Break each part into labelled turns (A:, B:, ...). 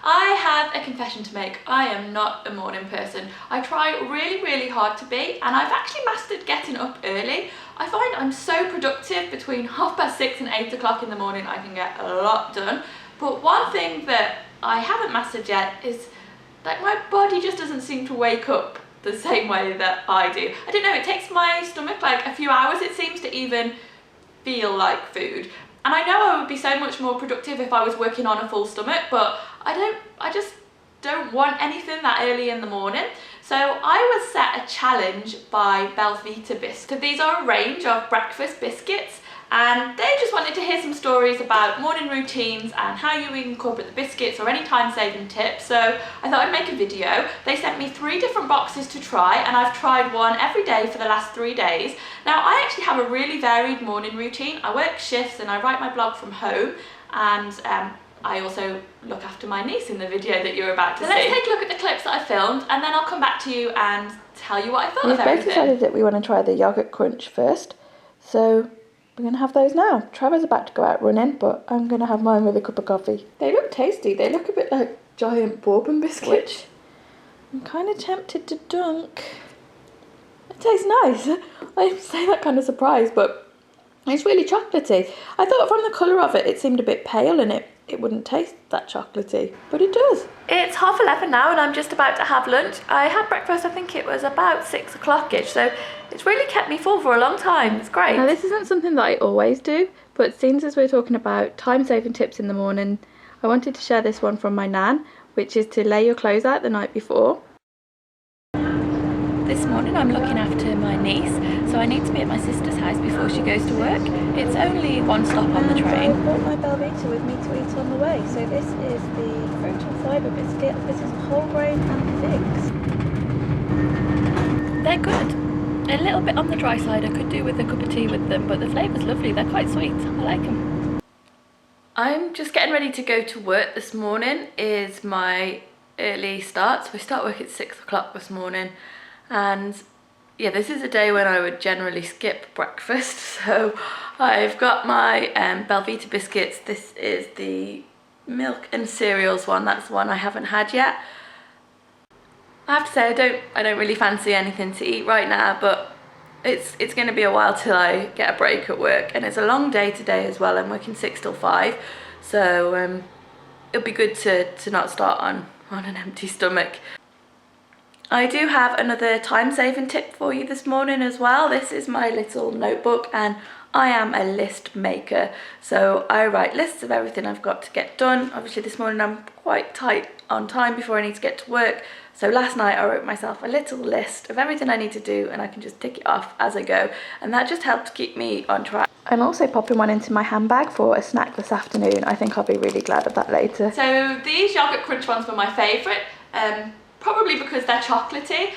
A: I have a confession to make. I am not a morning person. I try really hard to be, and I've actually mastered getting up early. I find I'm so productive between 6:30 and 8 o'clock in the morning. I can get a lot done. But one thing that I haven't mastered yet is like my body just doesn't seem to wake up the same way that I do. I don't know, it takes my stomach like a few hours, it seems, to even feel like food. And I know I would be so much more productive if I was working on a full stomach, but I just don't want anything that early in the morning. So I was set a challenge by Belvita biscuits. So these are a range of breakfast biscuits, and they just wanted to hear some stories about morning routines and how you incorporate the biscuits or any time-saving tips. So I thought I'd make a video. They sent me 3 different boxes to try, and I've tried one every day for the last 3 days. Now, I actually have a really varied morning routine. I work shifts and I write my blog from home, and I also look after my niece in the video that you're about to see. Let's take a look at the clips that I filmed, and then I'll come back to you and tell you what I thought of everything.
B: We've both decided that we want to try the yogurt crunch first, so we're going to have those now. Trevor's about to go out running, but I'm going to have mine with a cup of coffee. They look tasty. They look a bit like giant bourbon biscuits, which I'm kind of tempted to dunk. It tastes nice. I say that kind of surprised, but it's really chocolatey. I thought from the colour of it, it seemed a bit pale and it wouldn't taste that chocolatey, but it does.
A: It's 11:30 now and I'm just about to have lunch. I had breakfast, I think it was about 6 o'clock-ish, so it's really kept me full for a long time. It's great.
B: Now, this isn't something that I always do, but since as we're talking about time-saving tips in the morning, I wanted to share this one from my nan, which is to lay your clothes out the night before. This morning I'm looking after my niece, so I need to be at my sister's house before she goes to work. It's only one stop on the train. I brought my Belvita with me to eat on the way. So this is the fruit and fibre biscuit. This is whole grain and figs.
A: They're good. A little bit on the dry side. I could do with a cup of tea with them, but the flavour's lovely. They're quite sweet. I like them. I'm just getting ready to go to work. This morning is my early start. So we start work at 6 o'clock this morning. And yeah, this is a day when I would generally skip breakfast. So I've got my Belvita biscuits. This is the milk and cereals one. That's the one I haven't had yet. I have to say I don't really fancy anything to eat right now, but it's going to be a while till I get a break at work, and it's a long day today as well. I'm working 6 till 5, so it'll be good to not start on an empty stomach. I do have another time-saving tip for you this morning as well. This is my little notebook, and I am a list maker. So I write lists of everything I've got to get done. Obviously this morning I'm quite tight on time before I need to get to work. So last night I wrote myself a little list of everything I need to do, and I can just tick it off as I go. And that just helps keep me on track. I'm also popping one into my handbag for a snack this afternoon. I think I'll be really glad of that later. So these yogurt crunch ones were my favourite. Probably because they're chocolatey.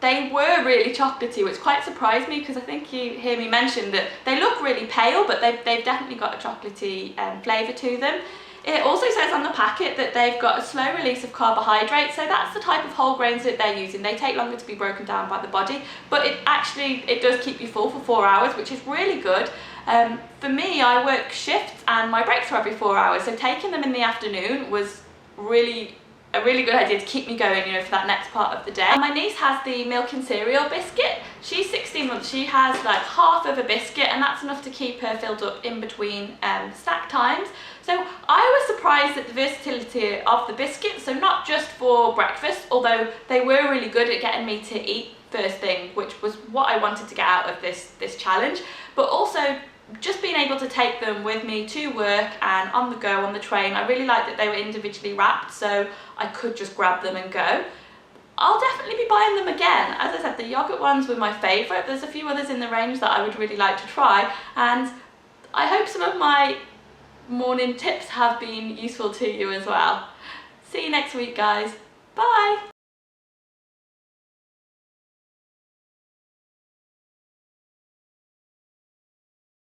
A: They were really chocolatey, which quite surprised me, because I think you hear me mention that they look really pale, but they've definitely got a chocolatey flavour to them. It also says on the packet that they've got a slow release of carbohydrates, so that's the type of whole grains that they're using. They take longer to be broken down by the body, but it does keep you full for 4 hours, which is really good. For me, I work shifts and my breaks are every 4 hours, so taking them in the afternoon was a really good idea to keep me going, you know, for that next part of the day. And my niece has the milk and cereal biscuit. She's 16 months. She has like half of a biscuit, and that's enough to keep her filled up in between snack times. So I was surprised at the versatility of the biscuits. So not just for breakfast, although they were really good at getting me to eat first thing, which was what I wanted to get out of this challenge, but also just being able to take them with me to work and on the go on the train. I really liked that they were individually wrapped, so I could just grab them and go. I'll definitely be buying them again. As I said, the yogurt ones were my favourite. There's a few others in the range that I would really like to try, and I hope some of my morning tips have been useful to you as well. See you next week, guys. Bye!